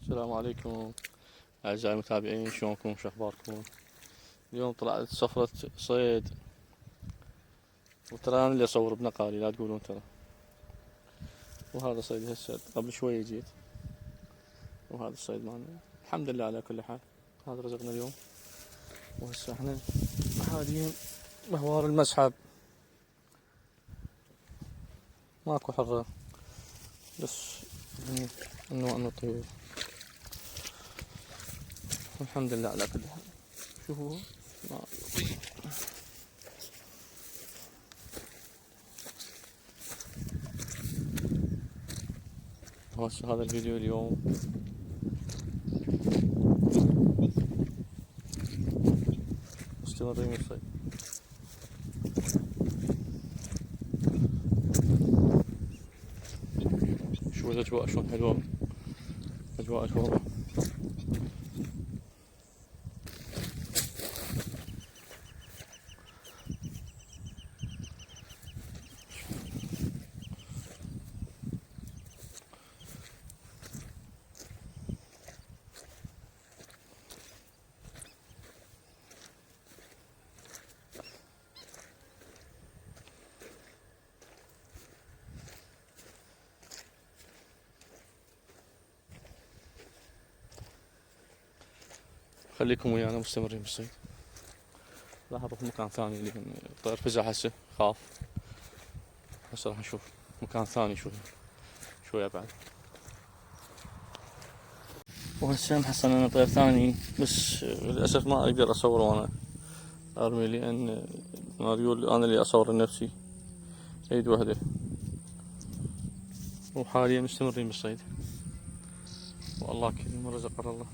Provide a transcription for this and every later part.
السلام عليكم أعزائي المتابعين، شلونكم شخباركم؟ اليوم طلعت سفرة صيد، وترى أنا اللي أصور بنقالي لا تقولون ترى. وهذا صيد هسه قبل شوية جيت، وهذا الصيد مالنا الحمد لله على كل حال. هذا رزقنا اليوم. وهسه احنا حاليا اهوار المسحب، ماكو حرة بس انواع من الطيور. الحمد لله على كل حال. شوفوا هذا الفيديو اليوم مستمرين بالصيد. شوفوا الأجواء شلون حلوة، أجواء الفوضى. خليكم ويانا مستمرين بالصيد. راح اروح مكان ثاني لان الطير فزع هسه، خاف. هسه راح نشوف مكان ثاني شوي ابعد. وهسه محصل لنا طير ثاني، بس للاسف ما اقدر اصوره وانا ارمي، لان الريول انا اللي اصور لنفسي ايد وحده. وحاليا مستمرين بالصيد، والله كريم ورزق الله.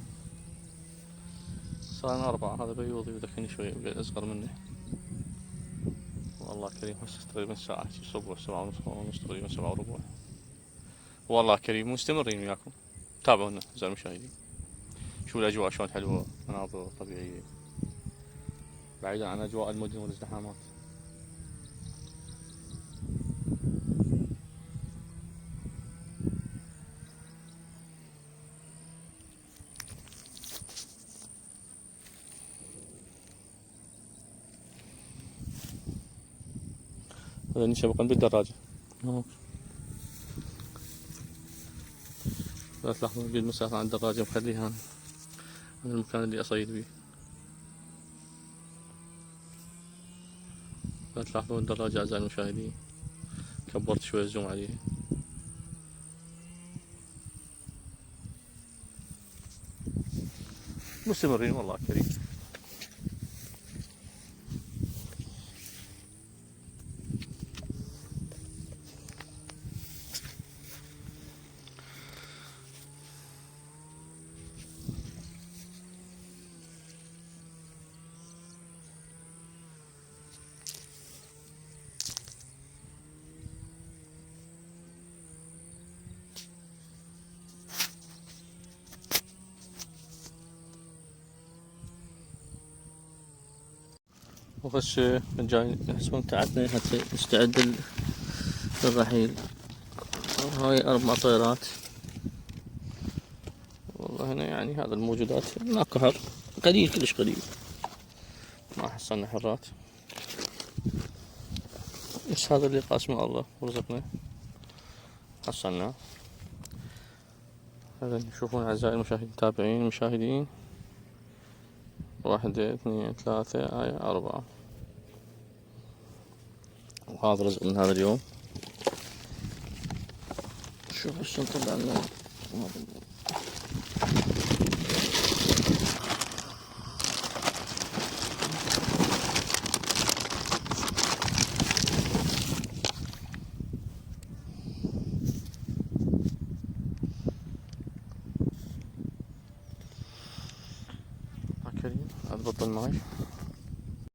صارنا 4. هذا بيوضي وذكني شوي اصغر منه. والله كريم هسه تقريبا ساعة الصبح 7:30 تقريبا 7:15. والله كريم مستمرين وياكم. تابعونا أعزائي المشاهدين. شوفوا الأجواء شلون حلوة، مناظر طبيعية بعيدا عن أجواء المدن والازدحامات. هذا سبقا بالدراجة. لا تلاحظون بالمسافة عن الدراجة مخليها عن المكان اللي أصيد بيه. لا تلاحظون الدراجة أعزائي المشاهدين، كبرت شوي الزوم عليه. مستمرين والله كريم. وهسه جاي نحسبون تعبنا حتى نستعد للرحيل. هاي 4 طيارات. والله هنا يعني هذا الموجودات ماكو حر، قليل كلش قليل، ما حصلنا حرات. بس هذا اللي قاسمه الله ورزقنا حصلناه. هذا تشوفون أعزائي المتابعين المشاهدين، 1 2 3 هاي 4. وهذا رزق من هذا اليوم. شوف شلون طلع لنا. كريم هذا بطل ماي.